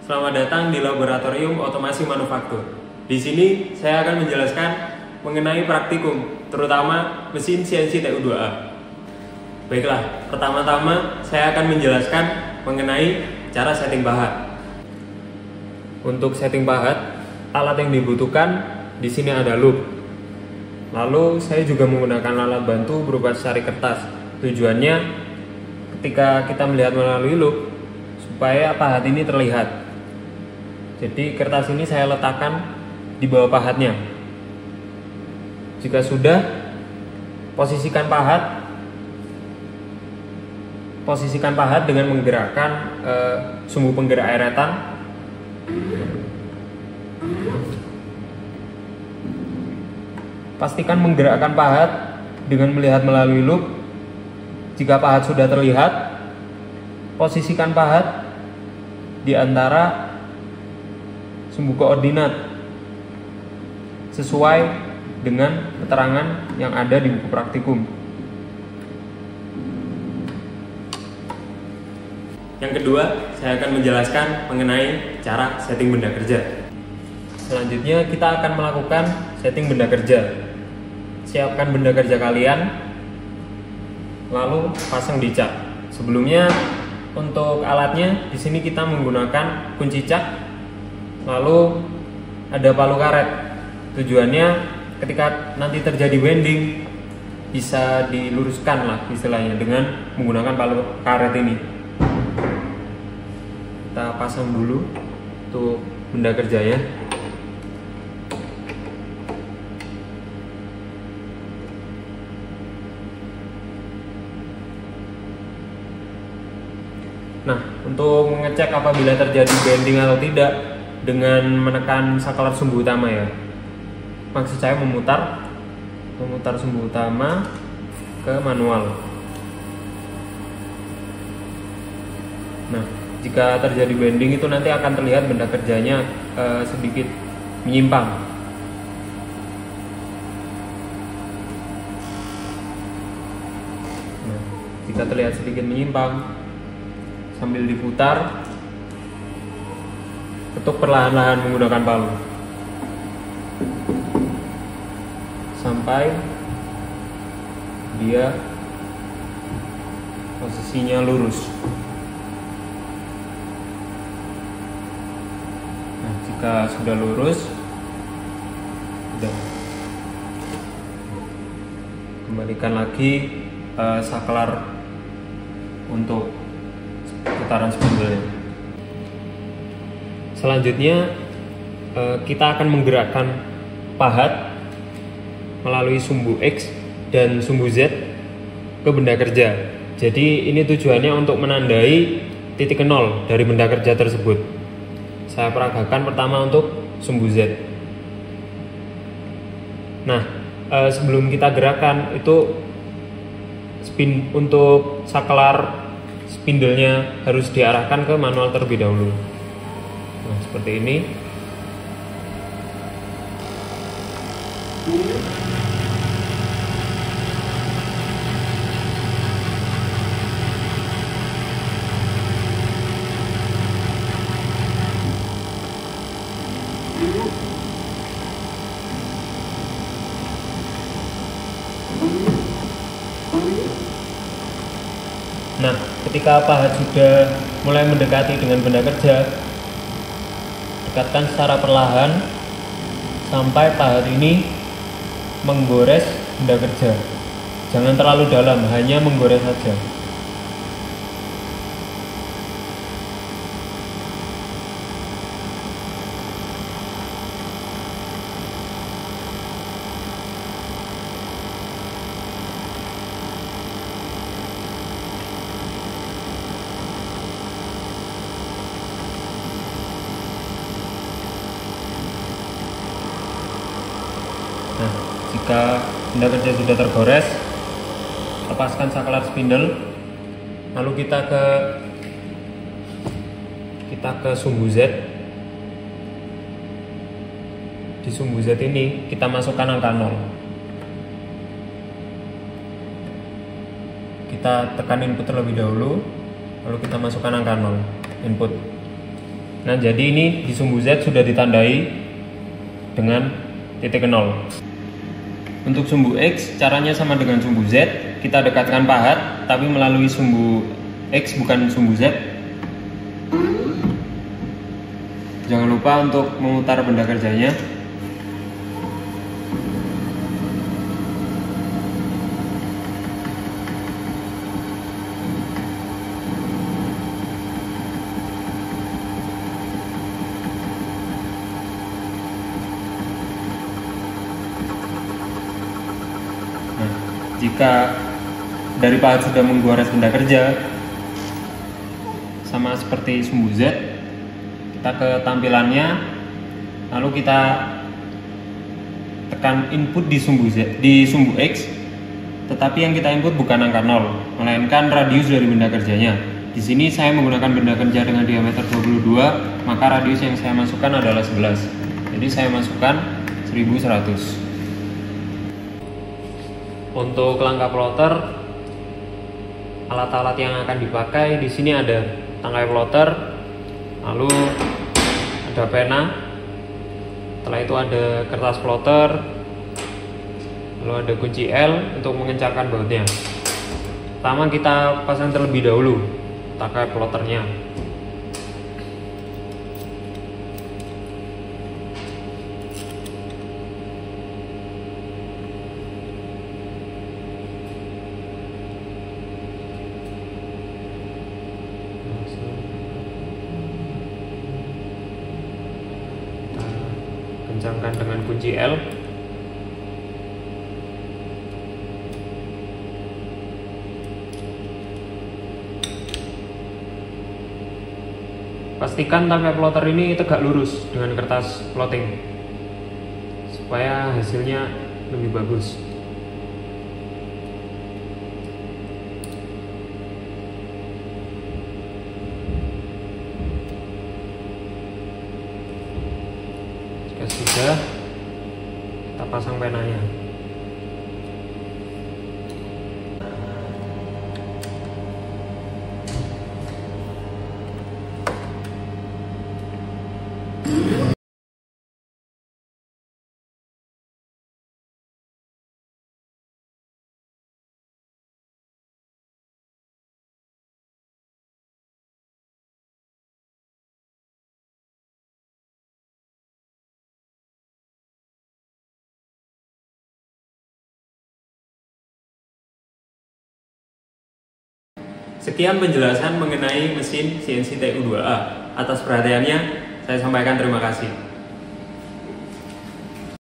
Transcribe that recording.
Selamat datang di Laboratorium Otomasi Manufaktur. Di sini saya akan menjelaskan mengenai praktikum, terutama mesin CNC TU2A. Baiklah, pertama-tama saya akan menjelaskan mengenai cara setting pahat. Untuk setting pahat, alat yang dibutuhkan di sini ada loop. Lalu saya juga menggunakan alat bantu berupa secari kertas. Tujuannya ketika kita melihat melalui loop supaya pahat ini terlihat. Jadi kertas ini saya letakkan di bawah pahatnya. Jika sudah, posisikan pahat dengan menggerakkan sumbu penggerak eretan. Pastikan menggerakkan pahat dengan melihat melalui loop. Jika pahat sudah terlihat, posisikan pahat di antara sumbu koordinat sesuai dengan keterangan yang ada di buku praktikum. Yang kedua, saya akan menjelaskan mengenai cara setting benda kerja. Selanjutnya kita akan melakukan setting benda kerja. Siapkan benda kerja kalian, lalu pasang di cak. Sebelumnya untuk alatnya di sini kita menggunakan kunci cak. Lalu ada palu karet. Tujuannya ketika nanti terjadi bending bisa diluruskan lah istilahnya dengan menggunakan palu karet ini. Kita pasang dulu untuk benda kerjanya. Nah, untuk mengecek apabila terjadi bending atau tidak dengan menekan saklar sumbu utama ya. Maksud saya memutar sumbu utama ke manual. Nah, jika terjadi bending itu nanti akan terlihat benda kerjanya sedikit menyimpang. Nah, jika terlihat sedikit menyimpang, sambil diputar, ketuk perlahan-lahan menggunakan palu sampai dia posisinya lurus. Nah, jika sudah lurus, sudah kembalikan lagi saklar untuk putaran spindle. Selanjutnya kita akan menggerakkan pahat melalui sumbu X dan sumbu Z ke benda kerja. Jadi ini tujuannya untuk menandai titik nol dari benda kerja tersebut. Saya peragakan pertama untuk sumbu Z. Nah, sebelum kita gerakan itu untuk saklar spindlenya harus diarahkan ke manual terlebih dahulu. Nah, seperti ini. Nah, ketika pahat sudah mulai mendekati dengan benda kerja, dekatkan secara perlahan sampai pahat ini menggores benda kerja. Jangan terlalu dalam, hanya menggores saja. Nah, jika benda kerja sudah tergores, lepaskan saklar spindle, lalu kita ke sumbu Z. Di sumbu Z ini kita masukkan angka 0. Kita tekan input terlebih dahulu, lalu kita masukkan angka 0 input. Nah, jadi ini di sumbu Z sudah ditandai dengan titik 0. Untuk sumbu X, caranya sama dengan sumbu Z. Kita dekatkan pahat, tapi melalui sumbu X bukan sumbu Z. Jangan lupa untuk memutar benda kerjanya. Jika dari pahat sudah menggores benda kerja, sama seperti sumbu Z, kita ke tampilannya, lalu kita tekan input di sumbu Z, di sumbu X, tetapi yang kita input bukan angka 0, melainkan radius dari benda kerjanya. Di sini saya menggunakan benda kerja dengan diameter 22, maka radius yang saya masukkan adalah 11. Jadi saya masukkan 1100. Untuk langkah plotter, alat-alat yang akan dipakai di sini ada tangkai plotter, lalu ada pena, setelah itu ada kertas plotter, lalu ada kunci L untuk mengencangkan bautnya. Pertama kita pasang terlebih dahulu tangkai plotternya. Kencangkan dengan kunci L. Pastikan tangkai plotter ini tegak lurus dengan kertas plotting supaya hasilnya lebih bagus. Sudah, kita pasang penanya. Sekian penjelasan mengenai mesin CNC TU2A. Atas perhatiannya, saya sampaikan terima kasih.